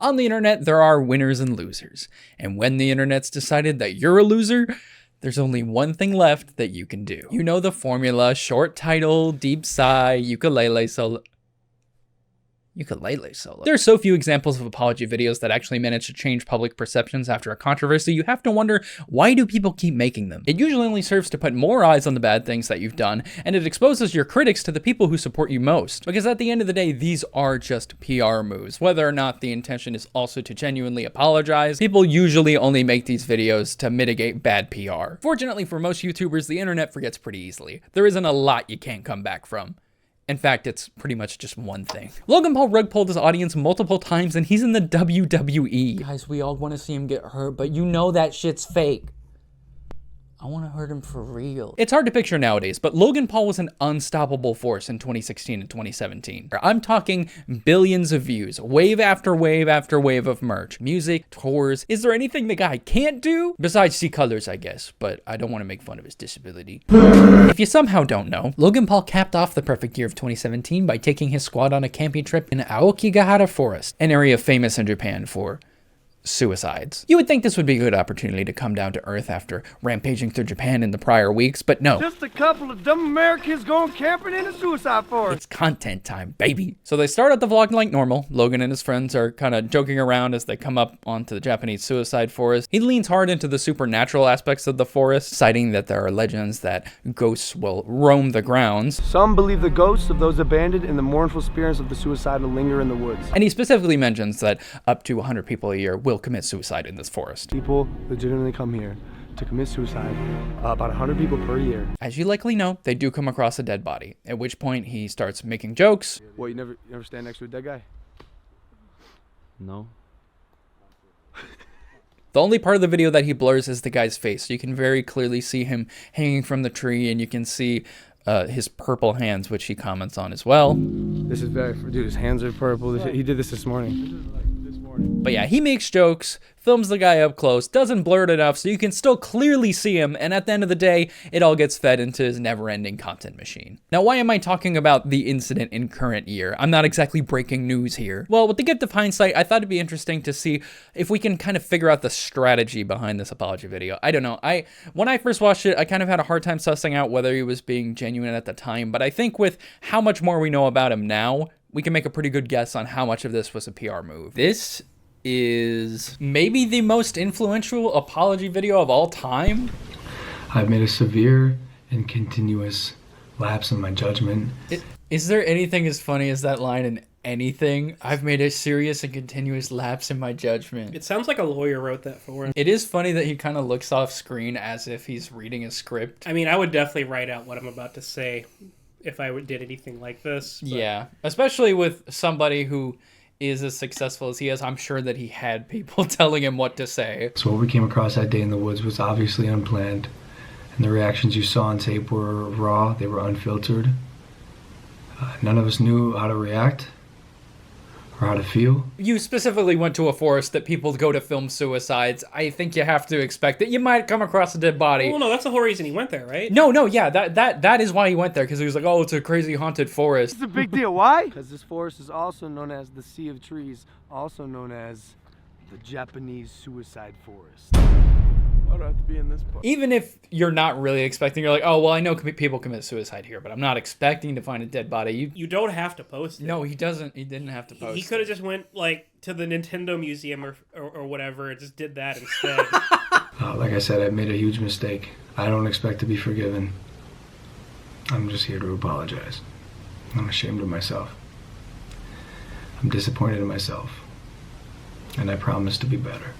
On the internet, there are winners and losers. And when the internet's decided that you're a loser, there's only one thing left that you can do. You know the formula: short title, deep sigh, ukulele solo. There are so few examples of apology videos that actually manage to change public perceptions after a controversy, you have to wonder, why do people keep making them? It usually only serves to put more eyes on the bad things that you've done, and it exposes your critics to the people who support you most. Because at the end of the day, these are just PR moves. Whether or not the intention is also to genuinely apologize, people usually only make these videos to mitigate bad PR. Fortunately for most YouTubers, the internet forgets pretty easily. There isn't a lot you can't come back from. In fact, it's pretty much just one thing. Logan Paul rug pulled his audience multiple times, and he's in the WWE. Guys, we all want to see him get hurt, but you know that shit's fake. I want to hurt him for real. It's hard to picture nowadays, but Logan Paul was an unstoppable force in 2016 and 2017. I'm talking billions of views, wave after wave after wave of merch, music, tours. Is there anything the guy can't do? Besides see colors, I guess, but I don't want to make fun of his disability. If you somehow don't know, Logan Paul capped off the perfect year of 2017 by taking his squad on a camping trip in Aokigahara Forest, an area famous in Japan for suicides. You would think this would be a good opportunity to come down to earth after rampaging through Japan in the prior weeks, but no. Just a couple of dumb Americans going camping in a suicide forest. It's content time, baby. So they start out the vlog like normal. Logan and his friends are kind of joking around as they come up onto the Japanese suicide forest. He leans hard into the supernatural aspects of the forest, citing that there are legends that ghosts will roam the grounds. Some believe the ghosts of those abandoned and the mournful spirits of the suicidal linger in the woods. And he specifically mentions that up to 100 people a year will commit suicide in this forest. People legitimately come here to commit suicide, about 100 people per year. As you likely know, they do come across a dead body, at which point he starts making jokes. What, you never stand next to a dead guy? No. The only part of the video that he blurs is the guy's face. You can very clearly see him hanging from the tree, and you can see his purple hands, which he comments on as well. This is very, dude, his hands are purple. He did this morning. But yeah, he makes jokes, films the guy up close, doesn't blur it enough so you can still clearly see him, and at the end of the day, it all gets fed into his never-ending content machine. Now, why am I talking about the incident in current year? I'm not exactly breaking news here. Well, with the gift of hindsight, I thought it'd be interesting to see if we can kind of figure out the strategy behind this apology video. I don't know. When I first watched it, I kind of had a hard time sussing out whether he was being genuine at the time, but I think with how much more we know about him now, we can make a pretty good guess on how much of this was a PR move. This is maybe the most influential apology video of all time. I've made a severe and continuous lapse in my judgment. Is there anything as funny as that line in anything? I've made a serious and continuous lapse in my judgment. It sounds like a lawyer wrote that for him. It is funny that he kind of looks off screen as if he's reading a script. I mean, I would definitely write out what I'm about to say if I did anything like this. But yeah, especially with somebody who is as successful as he is. I'm sure that he had people telling him what to say. So what we came across that day in the woods was obviously unplanned, and the reactions you saw on tape were raw, they were unfiltered. None of us knew how to react or how to feel. You specifically went to a forest that people go to film suicides. I think you have to expect that you might come across a dead body. Well, no, that's the whole reason he went there, right? No, yeah, that is why he went there, because he was like, oh, it's a crazy haunted forest. It's a big deal. Why? Because this forest is also known as the Sea of Trees, also known as the Japanese Suicide Forest. Why do I have to be in this part? Even if you're not really expecting, you're like, oh, well, I know people commit suicide here, but I'm not expecting to find a dead body. You don't have to post it. No, he doesn't. He didn't have to post He could have just went, like, to the Nintendo Museum or whatever and just did that instead. Like I said, I've made a huge mistake. I don't expect to be forgiven. I'm just here to apologize. I'm ashamed of myself. I'm disappointed in myself. And I promise to be better.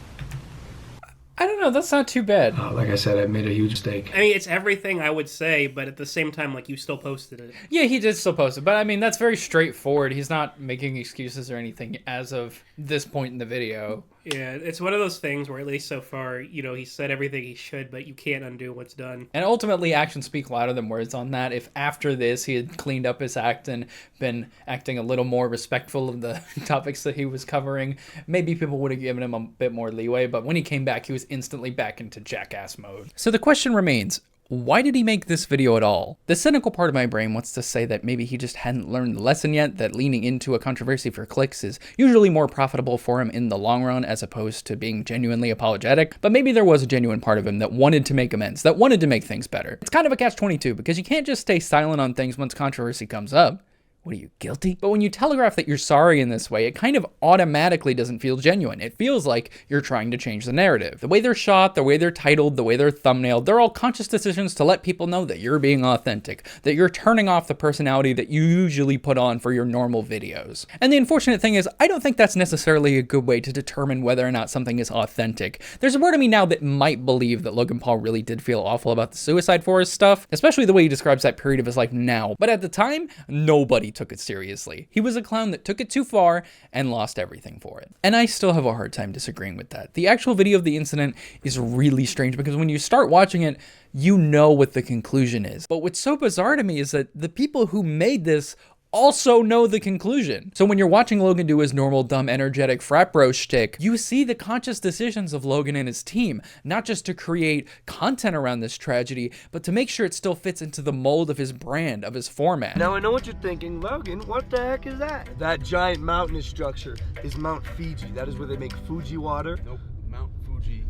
I don't know, that's not too bad. Like I said, I've made a huge mistake. I mean, it's everything I would say, but at the same time, like, you still posted it. Yeah, he did still post it, but I mean, that's very straightforward. He's not making excuses or anything as of this point in the video. Yeah, it's one of those things where, at least so far, you know, he said everything he should, but you can't undo what's done. And ultimately, actions speak louder than words on that. If after this he had cleaned up his act and been acting a little more respectful of the topics that he was covering, maybe people would have given him a bit more leeway, but when he came back, he was instantly back into jackass mode. So the question remains, why did he make this video at all? The cynical part of my brain wants to say that maybe he just hadn't learned the lesson yet, that leaning into a controversy for clicks is usually more profitable for him in the long run as opposed to being genuinely apologetic, but maybe there was a genuine part of him that wanted to make amends, that wanted to make things better. It's kind of a catch-22 because you can't just stay silent on things once controversy comes up. What are you, guilty? But when you telegraph that you're sorry in this way, it kind of automatically doesn't feel genuine. It feels like you're trying to change the narrative. The way they're shot, the way they're titled, the way they're thumbnailed, they're all conscious decisions to let people know that you're being authentic, that you're turning off the personality that you usually put on for your normal videos. And the unfortunate thing is, I don't think that's necessarily a good way to determine whether or not something is authentic. There's a part of me now that might believe that Logan Paul really did feel awful about the Suicide Forest stuff, especially the way he describes that period of his life now. But at the time, nobody took it seriously. He was a clown that took it too far and lost everything for it. And I still have a hard time disagreeing with that. The actual video of the incident is really strange because when you start watching it, you know what the conclusion is. But what's so bizarre to me is that the people who made this also know the conclusion. So when you're watching Logan do his normal dumb energetic frat bro shtick, you see the conscious decisions of Logan and his team, not just to create content around this tragedy, but to make sure it still fits into the mold of his brand, of his format. Now I know what you're thinking, Logan, what the heck is that? That giant mountainous structure is Mount Fiji. That is where they make Fuji water. Nope, Mount Fuji.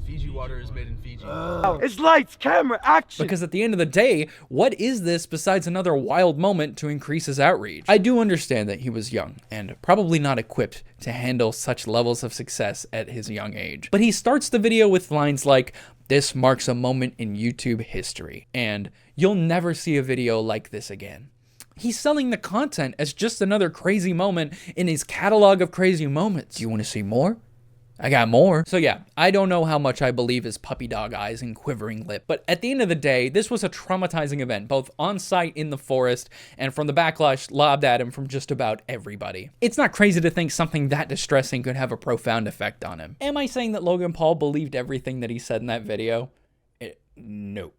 Fiji water is made in Fiji. It's lights, camera, action! Because at the end of the day, what is this besides another wild moment to increase his outreach? I do understand that he was young and probably not equipped to handle such levels of success at his young age. But he starts the video with lines like, "This marks a moment in YouTube history," and "You'll never see a video like this again." He's selling the content as just another crazy moment in his catalog of crazy moments. Do you want to see more? I got more. So yeah, I don't know how much I believe his puppy dog eyes and quivering lip, but at the end of the day, this was a traumatizing event, both on site in the forest and from the backlash lobbed at him from just about everybody. It's not crazy to think something that distressing could have a profound effect on him. Am I saying that Logan Paul believed everything that he said in that video? No.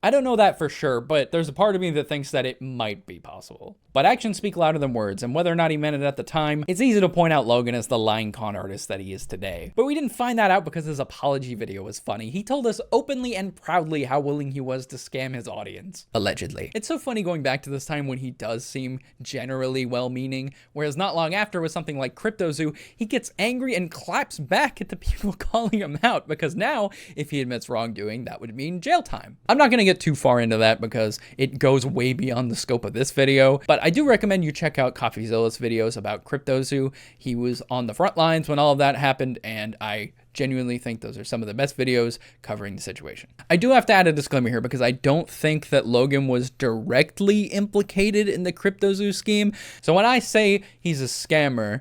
I don't know that for sure, but there's a part of me that thinks that it might be possible. But actions speak louder than words, and whether or not he meant it at the time, it's easy to point out Logan as the lying con artist that he is today. But we didn't find that out because his apology video was funny. He told us openly and proudly how willing he was to scam his audience. Allegedly. It's so funny going back to this time when he does seem generally well-meaning, whereas not long after with something like CryptoZoo, he gets angry and claps back at the people calling him out, because now, if he admits wrongdoing, that would mean jail time. I'm not gonna get too far into that because it goes way beyond the scope of this video, but I do recommend you check out CoffeeZilla's videos about CryptoZoo. He was on the front lines when all of that happened, and I genuinely think those are some of the best videos covering the situation. I do have to add a disclaimer here because I don't think that Logan was directly implicated in the CryptoZoo scheme. So when I say he's a scammer,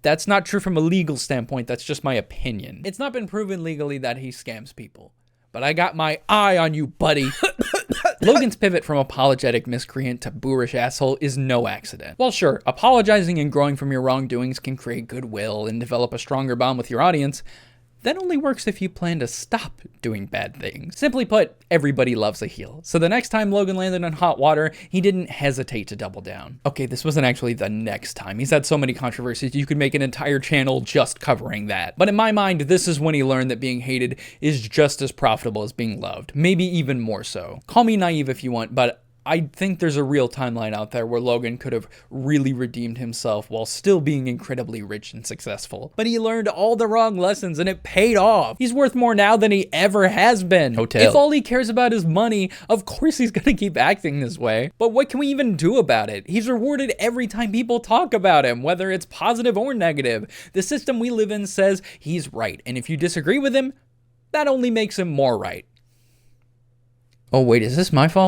that's not true from a legal standpoint, that's just my opinion. It's not been proven legally that he scams people, but I got my eye on you, buddy. Logan's pivot from apologetic miscreant to boorish asshole is no accident. While sure, apologizing and growing from your wrongdoings can create goodwill and develop a stronger bond with your audience, that only works if you plan to stop doing bad things. Simply put, everybody loves a heel. So the next time Logan landed in hot water, he didn't hesitate to double down. Okay, this wasn't actually the next time. He's had so many controversies, you could make an entire channel just covering that. But in my mind, this is when he learned that being hated is just as profitable as being loved. Maybe even more so. Call me naive if you want, but I think there's a real timeline out there where Logan could have really redeemed himself while still being incredibly rich and successful. But he learned all the wrong lessons and it paid off. He's worth more now than he ever has been. Hotel. If all he cares about is money, of course he's gonna keep acting this way. But what can we even do about it? He's rewarded every time people talk about him, whether it's positive or negative. The system we live in says he's right, and if you disagree with him, that only makes him more right. Oh wait, is this my fault?